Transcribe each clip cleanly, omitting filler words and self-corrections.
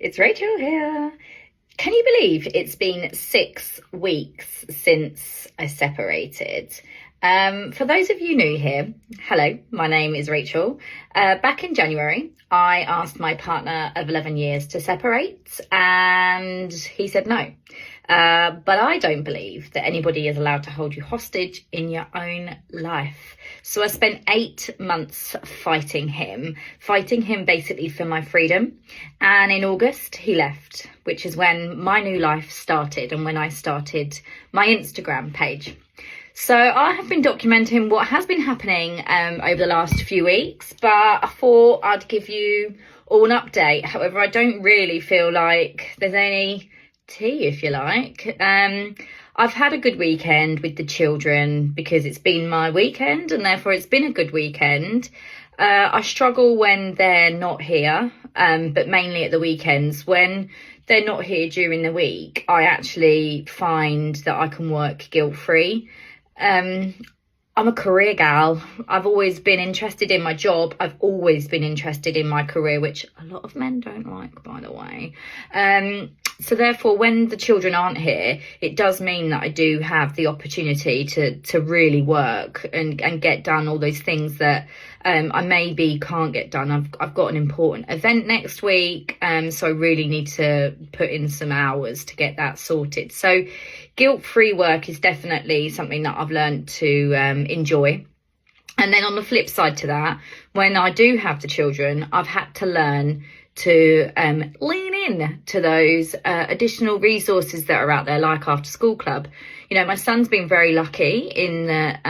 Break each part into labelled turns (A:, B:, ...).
A: It's Rachel here. Can you believe it's been 6 weeks since I separated? For those of you new here, hello, my name is Rachel. Back in January, I asked my partner of 11 years to separate and he said no. But I don't believe that anybody is allowed to hold you hostage in your own life. So I spent 8 months fighting him basically for my freedom. And in August, he left, which is when my new life started and when I started my Instagram page. So I have been documenting what has been happening over the last few weeks, but I thought I'd give you all an update. However, I don't really feel like there's any tea, if you like. I've had a good weekend with the children because it's been my weekend and therefore it's been a good weekend. I struggle when they're not here, but mainly at the weekends. When they're not here during the week, I actually find that I can work guilt-free. I'm a career gal. I've always been interested in my job. I've always been interested in my career, which a lot of men don't like, by the way. So therefore, when the children aren't here, it does mean that I do have the opportunity to really work and get done all those things that I maybe can't get done. I've got an important event next week, so I really need to put in some hours to get that sorted. So guilt-free work is definitely something that I've learned to enjoy. And then on the flip side to that, when I do have the children, I've had to learn to lean in to those additional resources that are out there, like After School Club. You know, my son's been very lucky in that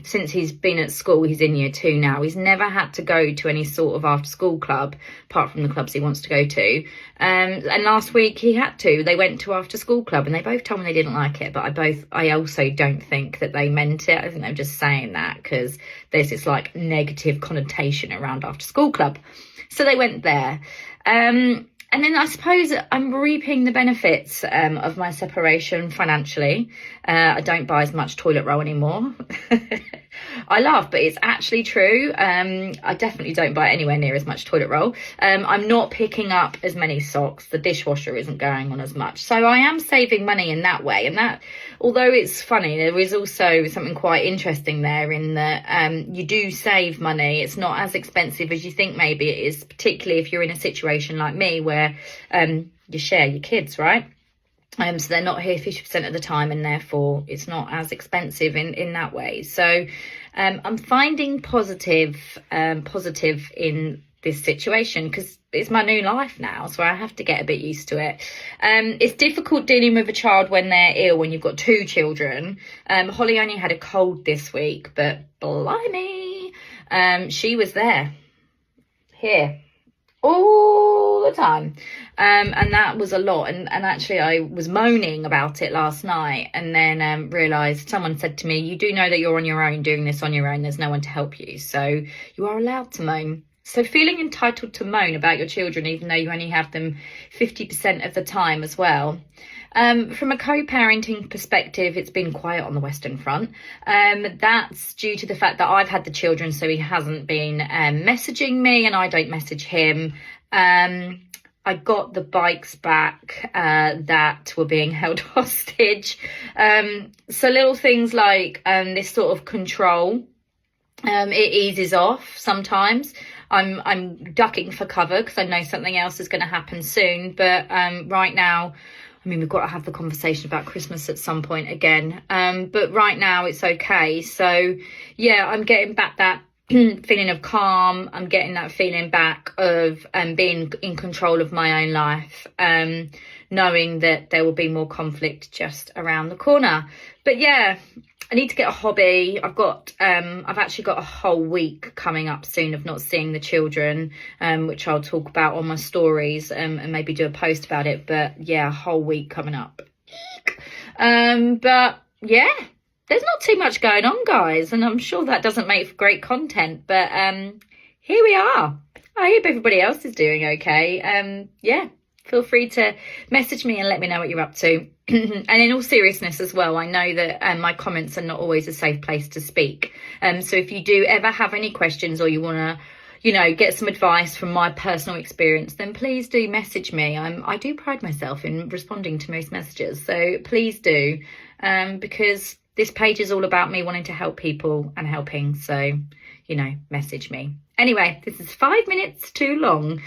A: since he's been at school, he's in year 2 now, he's never had to go to any sort of after school club apart from the clubs he wants to go to. And last week he had to. They went to After School Club and they both told me they didn't like it, but I also don't think that they meant it. I think they're just saying that because there's this like negative connotation around After School Club. So they went there. And then I suppose I'm reaping the benefits of my separation financially. I don't buy as much toilet roll anymore. I laugh, but it's actually true. I definitely don't buy anywhere near as much toilet roll. I'm not picking up as many socks. The dishwasher isn't going on as much. So I am saving money in that way. And that, although it's funny, there is also something quite interesting there in that you do save money. It's not as expensive as you think maybe it is, particularly if you're in a situation like me where you share your kids, right? So they're not here 50% of the time and therefore it's not as expensive in that way. So I'm finding positive in this situation because it's my new life now, so I have to get a bit used to it. It's difficult dealing with a child when they're ill, when you've got 2 children. Holly only had a cold this week, but blimey, she was here all the time, and that was a lot. And actually I was moaning about it last night and then realized, someone said to me, you do know that you're on your own doing this on your own, there's no one to help you, so you are allowed to moan. So feeling entitled to moan about your children even though you only have them 50% of the time as well. From a co-parenting perspective, it's been quiet on the Western Front. That's due to the fact that I've had the children, so he hasn't been messaging me and I don't message him. I got the bikes back that were being held hostage. So little things like this sort of control, it eases off sometimes. I'm ducking for cover because I know something else is going to happen soon. But right now, I mean, we've got to have the conversation about Christmas at some point again. But right now it's okay. So yeah, I'm getting back that feeling of calm. I'm getting that feeling back of being in control of my own life, knowing that there will be more conflict just around the corner. But yeah, I need to get a hobby. I've actually got a whole week coming up soon of not seeing the children, which I'll talk about on my stories and maybe do a post about it. But yeah, a whole week coming up. But yeah, there's not too much going on, guys, and I'm sure that doesn't make for great content, but here we are. I hope everybody else is doing okay. Yeah, feel free to message me and let me know what you're up to. And in all seriousness as well, I know that my comments are not always a safe place to speak. So if you do ever have any questions or you want to you know, get some advice from my personal experience, then please do message me. I do pride myself in responding to most messages, so please do, because this page is all about me wanting to help people and helping. So, you know, message me. Anyway, this is 5 minutes too long.